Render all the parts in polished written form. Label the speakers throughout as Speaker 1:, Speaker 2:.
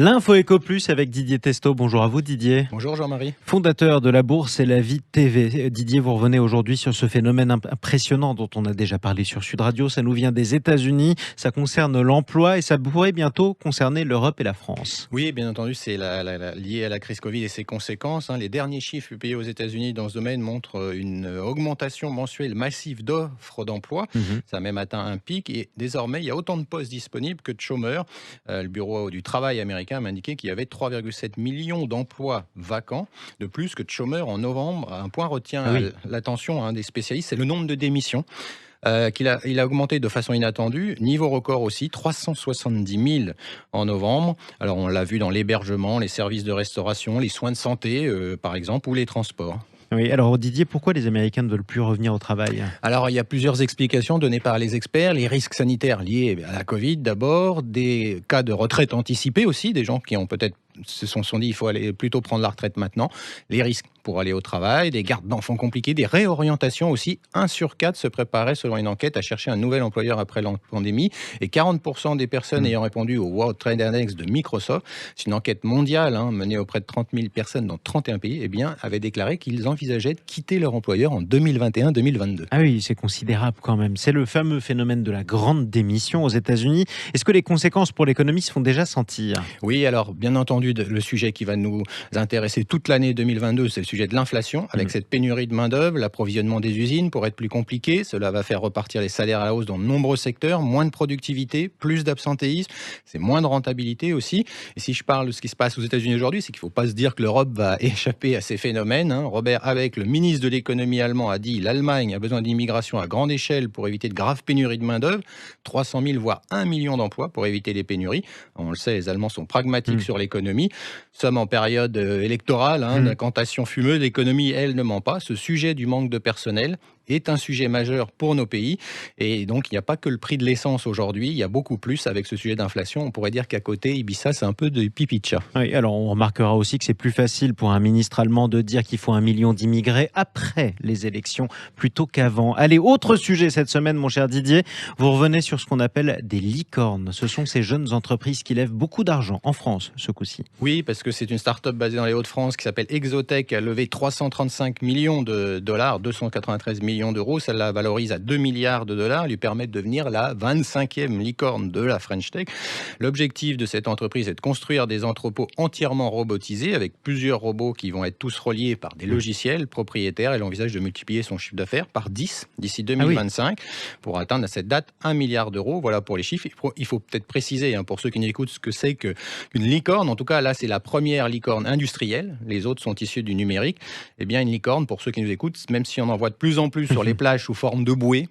Speaker 1: L'info Éco Plus avec Didier Testo. Bonjour à vous Didier.
Speaker 2: Bonjour Jean-Marie.
Speaker 1: Fondateur de la Bourse et la Vie TV. Didier, vous revenez aujourd'hui sur ce phénomène impressionnant dont on a déjà parlé sur Sud Radio. Ça nous vient des États-Unis, ça concerne l'emploi et ça pourrait bientôt concerner l'Europe et la France.
Speaker 2: Oui, bien entendu, c'est lié à la crise Covid et ses conséquences. Les derniers chiffres publiés aux États-Unis dans ce domaine montrent une augmentation mensuelle massive d'offres d'emploi. Ça a même atteint un pic et désormais, il y a autant de postes disponibles que de chômeurs. Le Bureau du travail américain m'a indiqué qu'il y avait 3,7 millions d'emplois vacants de plus que de chômeurs en novembre. Un point retient l'attention des spécialistes, c'est le nombre de démissions. Il a augmenté de façon inattendue, niveau record aussi, 370 000 en novembre. Alors on l'a vu dans l'hébergement, les services de restauration, les soins de santé par exemple, ou les transports.
Speaker 1: Oui, alors Didier, pourquoi les Américains ne veulent plus revenir au travail ?
Speaker 2: Alors, il y a plusieurs explications données par les experts. Les risques sanitaires liés à la Covid d'abord, des cas de retraite anticipée aussi, des gens qui ont peut-être se sont dit il faut aller plutôt prendre la retraite maintenant, les risques pour aller au travail, des gardes d'enfants compliqués, des réorientations aussi. 1 sur 4 se préparait selon une enquête à chercher un nouvel employeur après la pandémie et 40% des personnes ayant répondu au World Trade Index de Microsoft, c'est une enquête mondiale menée auprès de 30 000 personnes dans 31 pays, avaient déclaré qu'ils envisageaient de quitter leur employeur en 2021-2022.
Speaker 1: Ah oui, c'est considérable quand même. C'est le fameux phénomène de la grande démission aux États-Unis. Est-ce que les conséquences pour l'économie se font déjà sentir ?
Speaker 2: Oui, alors bien entendu, le sujet qui va nous intéresser toute l'année 2022, c'est le sujet de l'inflation. Avec cette pénurie de main-d'œuvre, l'approvisionnement des usines pourrait être plus compliqué. Cela va faire repartir les salaires à la hausse dans de nombreux secteurs, moins de productivité, plus d'absentéisme, c'est moins de rentabilité aussi. Et si je parle de ce qui se passe aux États-Unis aujourd'hui, c'est qu'il ne faut pas se dire que l'Europe va échapper à ces phénomènes. Robert Habeck, le ministre de l'économie allemand, a dit l'Allemagne a besoin d'immigration à grande échelle pour éviter de graves pénuries de main-d'œuvre. 300 000 voire 1 million d'emplois pour éviter les pénuries. On le sait, les Allemands sont pragmatiques sur l'économie. Nous sommes en période électorale, d'incantation fumeuse. L'économie, elle, ne ment pas. Ce sujet du manque de personnel est un sujet majeur pour nos pays. Et donc, il n'y a pas que le prix de l'essence aujourd'hui. Il y a beaucoup plus avec ce sujet d'inflation. On pourrait dire qu'à côté, Ibiza, c'est un peu de pipi de chat.
Speaker 1: Oui, alors on remarquera aussi que c'est plus facile pour un ministre allemand de dire qu'il faut 1 million d'immigrés après les élections plutôt qu'avant. Allez, autre sujet cette semaine, mon cher Didier. Vous revenez sur ce qu'on appelle des licornes. Ce sont ces jeunes entreprises qui lèvent beaucoup d'argent en France, ce coup-ci.
Speaker 2: Oui, parce que c'est une start-up basée dans les Hauts-de-France qui s'appelle Exotech, qui a levé 335 millions de dollars, 293 millions d'euros. Ça la valorise à 2 milliards de dollars, lui permet de devenir la 25e licorne de la French Tech. L'objectif de cette entreprise est de construire des entrepôts entièrement robotisés avec plusieurs robots qui vont être tous reliés par des logiciels propriétaires. Elle envisage de multiplier son chiffre d'affaires par 10 d'ici 2025 pour atteindre à cette date 1 milliard d'euros. Voilà pour les chiffres. Il faut peut-être préciser pour ceux qui nous écoutent ce que c'est qu'une licorne. En tout cas, là, c'est la première licorne industrielle. Les autres sont issus du numérique. Eh bien, une licorne, pour ceux qui nous écoutent, même si on en voit de plus en plus sur les plages sous forme de bouée,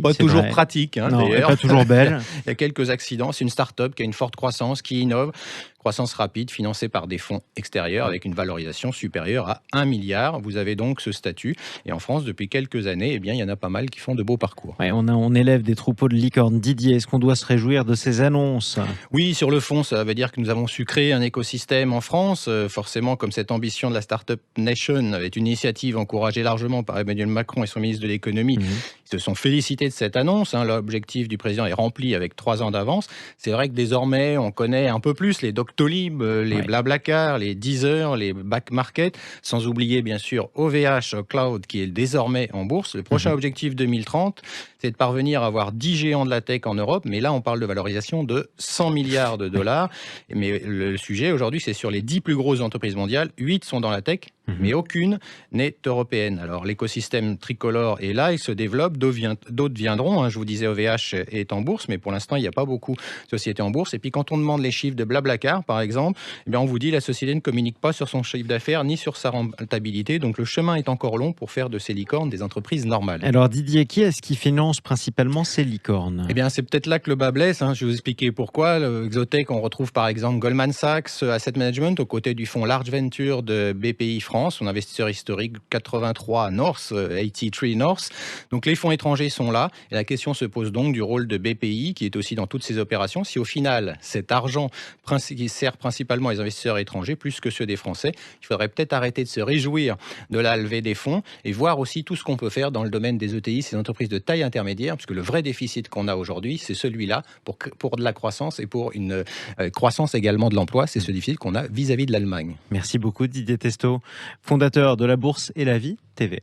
Speaker 2: pas toujours pratique, d'ailleurs.
Speaker 1: Pas toujours belle.
Speaker 2: Il y a quelques accidents. C'est une start-up qui a une forte croissance, qui innove. Croissance rapide, financée par des fonds extérieurs avec une valorisation supérieure à 1 milliard. Vous avez donc ce statut. Et en France, depuis quelques années, il y en a pas mal qui font de beaux parcours.
Speaker 1: Ouais, on élève des troupeaux de licornes. Didier, est-ce qu'on doit se réjouir de ces annonces ?
Speaker 2: Oui, sur le fond, ça veut dire que nous avons su créer un écosystème en France. Forcément, comme cette ambition de la Startup Nation est une initiative encouragée largement par Emmanuel Macron et son ministre de l'économie, ils se sont félicités de cette annonce. L'objectif du président est rempli avec 3 ans d'avance. C'est vrai que désormais, on connaît un peu plus les Doctolib, les Blablacar, les Deezer, les Back Market, sans oublier bien sûr OVH Cloud qui est désormais en bourse. Le prochain objectif 2030, c'est de parvenir à avoir 10 géants de la tech en Europe. Mais là, on parle de valorisation de 100 milliards de dollars. Mais le sujet aujourd'hui, c'est sur les 10 plus grosses entreprises mondiales. 8 sont dans la tech, mais aucune n'est européenne. Alors l'écosystème tricolore est là, il se développe, d'autres viendront. Je vous disais, OVH est en bourse, mais pour l'instant, il n'y a pas beaucoup de sociétés en bourse. Et puis quand on demande les chiffres de Blablacar, par exemple, on vous dit que la société ne communique pas sur son chiffre d'affaires ni sur sa rentabilité. Donc le chemin est encore long pour faire de ces licornes des entreprises normales.
Speaker 1: Alors Didier, qui est-ce qui finance principalement ces licornes ?
Speaker 2: C'est peut-être là que le bas blesse. Je vais vous expliquer pourquoi. Le Exotech, on retrouve par exemple Goldman Sachs Asset Management aux côtés du fonds Large Venture de BPI France, son investisseur historique 83 North, 83 North. Donc les fonds étrangers sont là et la question se pose donc du rôle de BPI qui est aussi dans toutes ces opérations. Si au final cet argent qui sert principalement les investisseurs étrangers plus que ceux des Français, il faudrait peut-être arrêter de se réjouir de la levée des fonds et voir aussi tout ce qu'on peut faire dans le domaine des ETI, ces entreprises de taille intermédiaire intermédiaire, puisque le vrai déficit qu'on a aujourd'hui, c'est celui-là pour de la croissance et pour une croissance également de l'emploi. C'est ce déficit qu'on a vis-à-vis de l'Allemagne.
Speaker 1: Merci beaucoup Didier Testot, fondateur de la Bourse et la Vie TV.